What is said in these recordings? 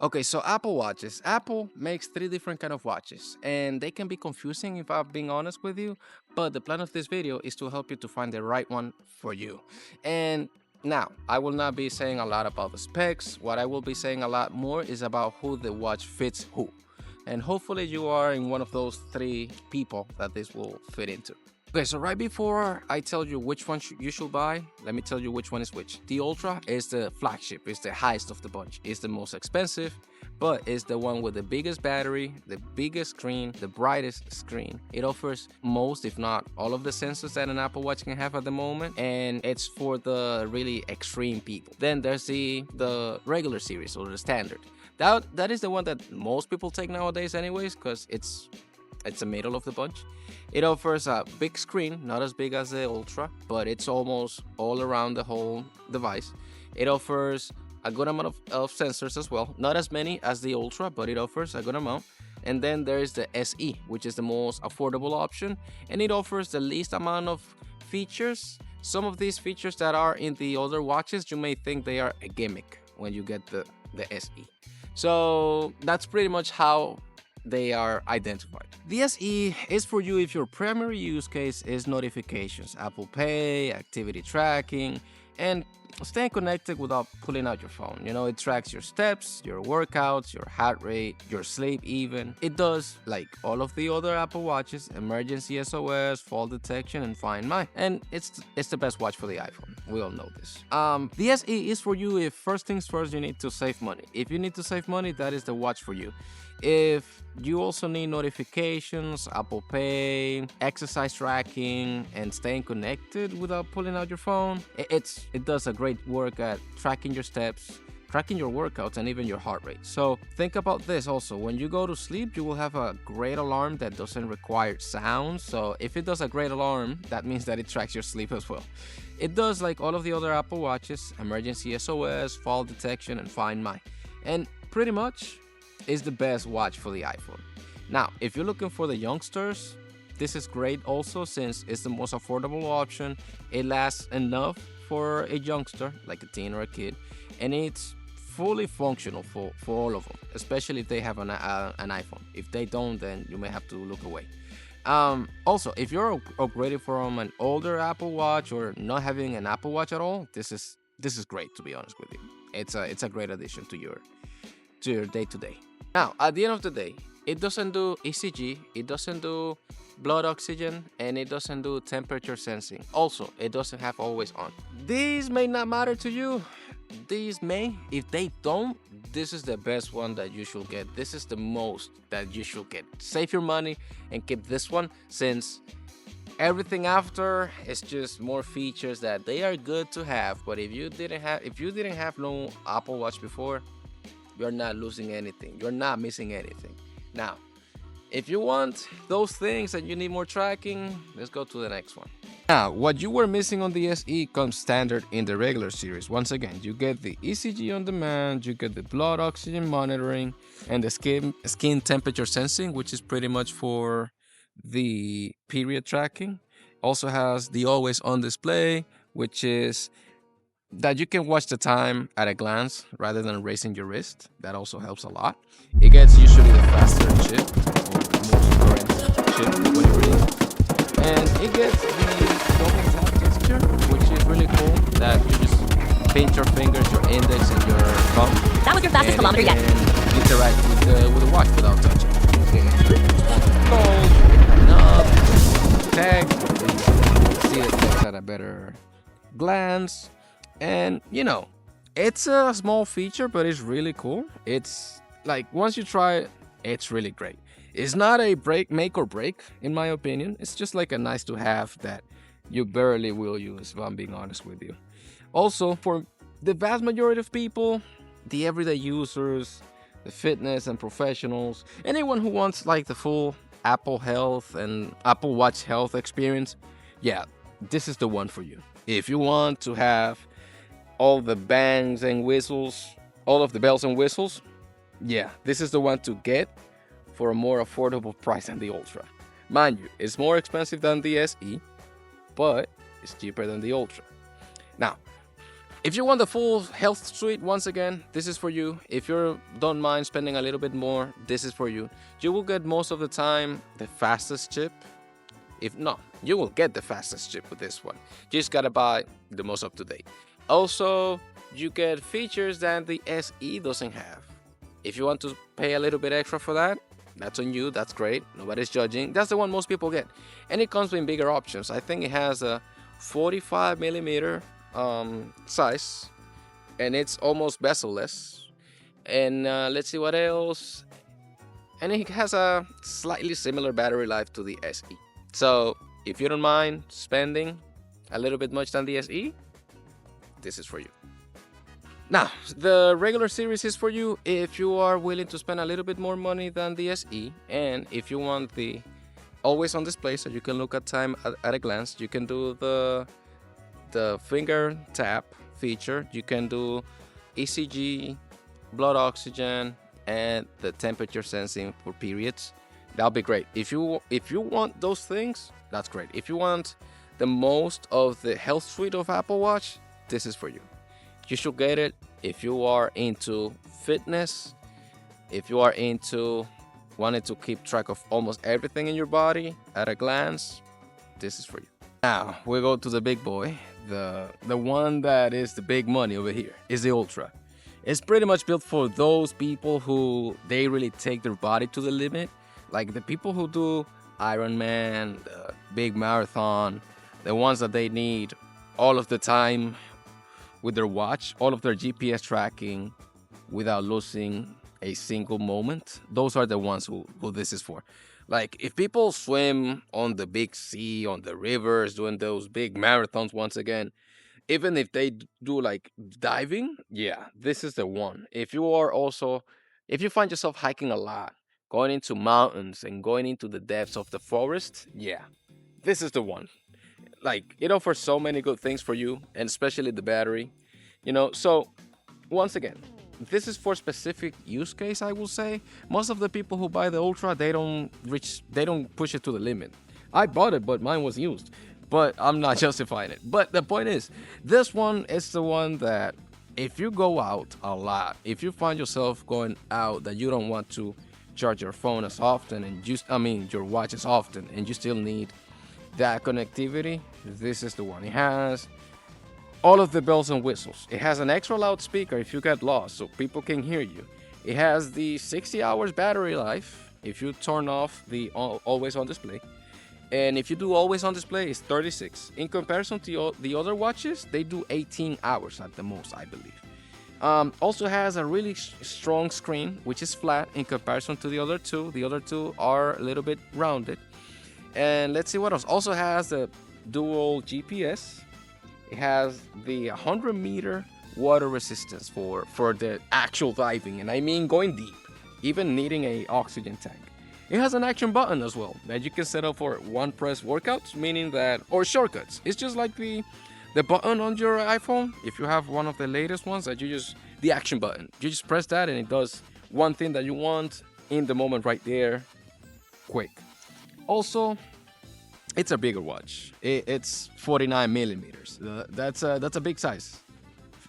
Okay, so Apple Watches. Apple makes three different kind of watches, and they can be confusing if I'm being honest with you. But the plan of this video is to help you to find the right one for you. And now, I will not be saying a lot about the specs. What I will be saying a lot more is about who the watch fits who. And hopefully you are in one of those three people that this will fit into. Okay, so right before I tell you which one you should buy, let me tell you which one is which. The Ultra is the flagship, it's the highest of the bunch, it's the most expensive, but it's the one with the biggest battery, the biggest screen, the brightest screen. It offers most, if not all of the sensors that an Apple Watch can have at the moment, and it's for the really extreme people. Then there's the regular series or the standard. That is the one that most people take nowadays anyways, because it's the middle of the bunch. It offers a big screen, not as big as the Ultra, but it's almost all around the whole device. It offers a good amount of sensors as well, not as many as the Ultra, but it offers a good amount. And then there is the SE, which is the most affordable option, and it offers the least amount of features. Some of these features that are in the other watches, you may think they are a gimmick when you get the SE. So that's pretty much how they are identified. The SE is for you if your primary use case is notifications, Apple Pay, activity tracking, and staying connected without pulling out your phone. You know, it tracks your steps, your workouts, your heart rate, your sleep even. It does, like all of the other Apple Watches, emergency SOS, fall detection, and Find My. And it's the best watch for the iPhone. We all know this. The SE is for you if first things first you need to save money. If you need to save money, that is the watch for you. If you also need notifications, Apple Pay, exercise tracking, and staying connected without pulling out your phone, it does a great work at tracking your steps, tracking your workouts, and even your heart rate. So think about this also. When you go to sleep, you will have a great alarm that doesn't require sound. So if it does a great alarm, that means that it tracks your sleep as well. It does like all of the other Apple Watches, emergency SOS, fall detection, and Find My. And pretty much is the best watch for the iPhone. Now, if you're looking for the youngsters, this is great also since it's the most affordable option. It lasts enough for a youngster, like a teen or a kid, and it's fully functional for all of them, especially if they have an iPhone. If they don't, then you may have to look away. Also, if you're upgrading from an older Apple Watch or not having an Apple Watch at all, this is great, to be honest with you. It's a great addition to your day to day. Now, at the end of the day, it doesn't do ECG, it doesn't do blood oxygen, and it doesn't do temperature sensing. Also, it doesn't have always on. These may not matter to you. These may. If they don't, this is the best one that you should get. This is the most that you should get. Save your money and keep this one, since everything after is just more features that they are good to have. But if you didn't have no Apple Watch before, you're not losing anything. You're not missing anything. Now, if you want those things and you need more tracking, let's go to the next one. Now, what you were missing on the SE comes standard in the regular series. Once again, you get the ECG on demand, you get the blood oxygen monitoring, and the skin temperature sensing, which is pretty much for the period tracking. Also has the always on display, which is that you can watch the time at a glance rather than raising your wrist. That also helps a lot. It gets usually the faster chip or most current chip when you read it. And it gets the double tap gesture, which is really cool. That you just pinch your fingers, your index, and your thumb. That was your fastest kilometer yet. Interact with the watch without touching. You can close, up, tag, see the text at a better glance. And you know, it's a small feature, but it's really cool. It's like once you try it, it's really great. It's not a make or break, in my opinion. It's just like a nice to have that you barely will use, if I'm being honest with you. Also, for the vast majority of people, the everyday users, the fitness and professionals, anyone who wants like the full Apple Health and Apple Watch Health experience, yeah, this is the one for you. If you want to have all the bangs and whistles, all of the bells and whistles, yeah, this is the one to get for a more affordable price than the Ultra. Mind you, it's more expensive than the SE, but it's cheaper than the Ultra. Now, If you want the full health suite, once again, this is for you. If you don't mind spending a little bit more, this is for you. You will get most of the time the fastest chip. If not, you will get the fastest chip with this one. You just gotta buy the most up to date. Also, you get features that the SE doesn't have. If you want to pay a little bit extra for that, that's on you. That's great. Nobody's judging. That's the one most people get, and it comes with bigger options. I think it has a 45 millimeter size, and it's almost bezel-less. And let's see what else. And it has a slightly similar battery life to the SE. So if you don't mind spending a little bit much than the SE, this is for you. Now, the regular series is for you if you are willing to spend a little bit more money than the SE, and if you want the always on display so you can look at time at a glance. You can do the finger tap feature. You can do ECG, blood oxygen, and the temperature sensing for periods. That'll be great. If you want those things, that's great. If you want the most of the health suite of Apple Watch, this is for you. You should get it if you are into fitness, if you are into wanting to keep track of almost everything in your body at a glance, this is for you. Now we go to the big boy, the one that is the big money over here, is the Ultra. It's pretty much built for those people who they really take their body to the limit, like the people who do Ironman, the big marathon, the ones that they need all of the time with their watch, all of their GPS tracking without losing a single moment. Those are the ones who this is for. Like if people swim on the big sea, on the rivers, doing those big marathons once again, even if they do like diving, yeah, this is the one. If you find yourself hiking a lot, going into mountains and going into the depths of the forest, yeah, this is the one. Like it offers so many good things for you, and especially the battery, so once again, this is for specific use case. I will say most of the people who buy the Ultra, they don't push it to the limit. I bought it, but mine was used, but I'm not justifying it. But the point is, this one is the one that if you go out a lot, if you find yourself going out that you don't want to charge your phone as often and your watch as often, and you still need that connectivity, this is the one. It has all of the bells and whistles. It has an extra loud speaker if you get lost so people can hear you. It has the 60 hours battery life if you turn off the always on display. And if you do always on display, it's 36. In comparison to the other watches, they do 18 hours at the most, I believe. Also has a really strong screen, which is flat in comparison to the other two. The other two are a little bit rounded. And let's see what else. Also has a dual GPS. It has the 100-meter water resistance for the actual diving, and I mean going deep, even needing a oxygen tank. It has an action button as well that you can set up for one press workouts, meaning that, or shortcuts. It's just like the button on your iPhone. If you have one of the latest ones, that the action button, you just press that and it does one thing that you want in the moment right there, quick. Also, it's a bigger watch. It's 49 millimeters. That's a big size.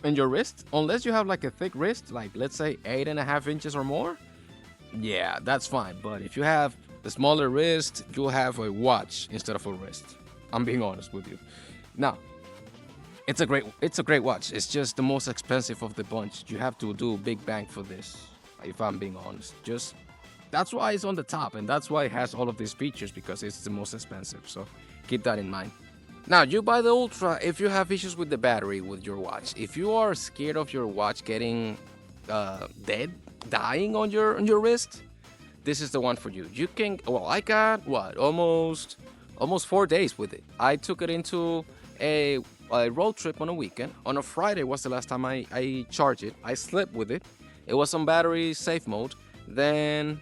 In your wrist, unless you have like a thick wrist, like let's say 8.5 inches or more, yeah, that's fine. But if you have a smaller wrist, you'll have a watch instead of a wrist. I'm being honest with you. Now, it's a great watch. It's just the most expensive of the bunch. You have to do big bang for this, if I'm being honest. That's why it's on the top, and that's why it has all of these features, because it's the most expensive. So keep that in mind. Now, you buy the Ultra if you have issues with the battery with your watch. If you are scared of your watch getting dying on your wrist, this is the one for you. You can, I got almost 4 days with it. I took it into a road trip on a weekend. On a Friday was the last time I charged it. I slept with it. It was on battery safe mode. Then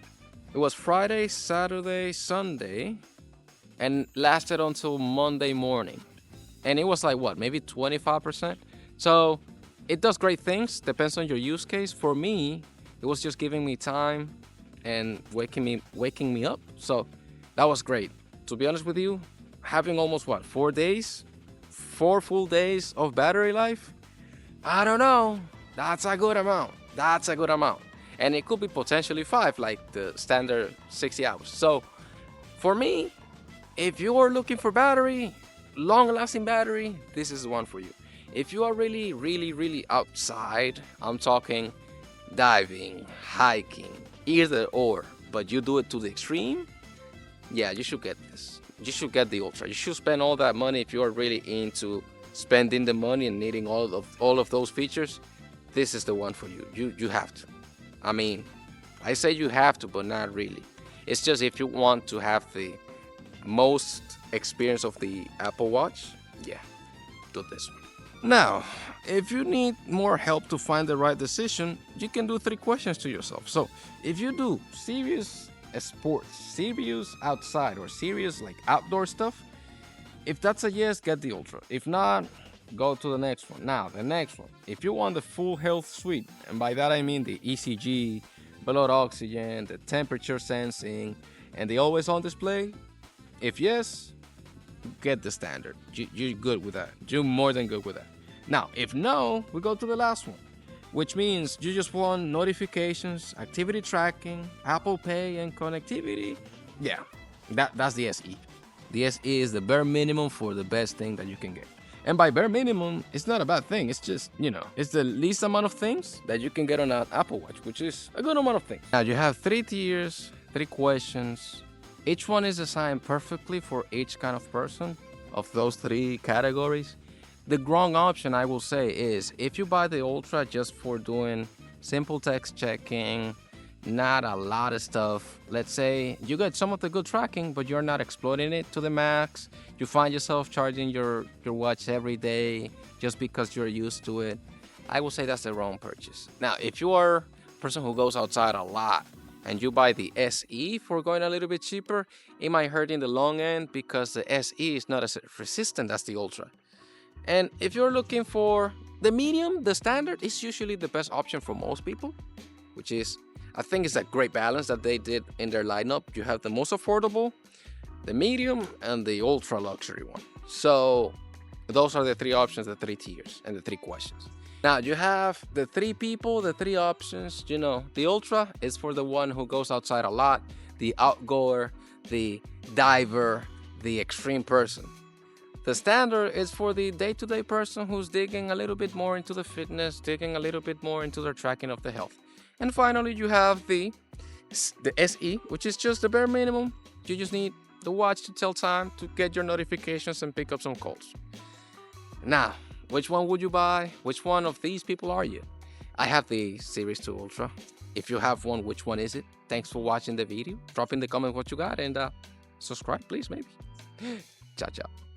it was Friday, Saturday, Sunday, and lasted until Monday morning. And it was like maybe 25%. So it does great things, depends on your use case. For me, it was just giving me time and waking me up. So that was great. To be honest with you, having almost 4 days, 4 full days of battery life, I don't know. That's a good amount. That's a good amount. And it could be potentially 5, like the standard 60 hours. So for me, if you are looking for battery, long-lasting battery, this is the one for you. If you are really, really, really outside, I'm talking diving, hiking, either or, but you do it to the extreme, yeah, you should get this. You should get the Ultra. You should spend all that money if you are really into spending the money and needing all of those features. This is the one for you. You have to. I mean, I say you have to, but not really. It's just if you want to have the most experience of the Apple Watch, yeah, do this one. Now, if you need more help to find the right decision, you can do 3 questions to yourself. So, if you do serious sports, serious outside or serious like outdoor stuff, if that's a yes, get the Ultra. If not, go to the next one. Now, the next one. If you want the full health suite, and by that I mean the ECG, blood oxygen, the temperature sensing, and the always on display, if yes, get the standard. You're good with that. You're more than good with that. Now, if no, we go to the last one, which means you just want notifications, activity tracking, Apple Pay, and connectivity. Yeah, that's the SE. The SE is the bare minimum for the best thing that you can get. And by bare minimum, it's not a bad thing. It's just, it's the least amount of things that you can get on an Apple Watch, which is a good amount of things. Now, you have 3 tiers, 3 questions. Each one is designed perfectly for each kind of person of those 3 categories. The wrong option, I will say, is if you buy the Ultra just for doing simple text checking, not a lot of stuff. Let's say you get some of the good tracking, but you're not exploiting it to the max. You find yourself charging your watch every day just because you're used to it. I will say that's the wrong purchase. Now, if you are a person who goes outside a lot and you buy the SE for going a little bit cheaper, it might hurt in the long end because the SE is not as resistant as the Ultra. And if you're looking for the medium, the standard is usually the best option for most people, which is, I think it's a great balance that they did in their lineup. You have the most affordable, the medium, and the ultra luxury one. So those are the 3 options, the 3 tiers, and the 3 questions. Now you have the 3 people, the 3 options. The ultra is for the one who goes outside a lot, the outgoer, the diver, the extreme person. The standard is for the day-to-day person who's digging a little bit more into the fitness, digging a little bit more into their tracking of the health. And finally, you have the SE, which is just the bare minimum. You just need the watch to tell time, to get your notifications and pick up some calls. Now, which one would you buy? Which one of these people are you? I have the Series 2 Ultra. If you have one, which one is it? Thanks for watching the video. Drop in the comment what you got and subscribe, please, maybe. Ciao, ciao.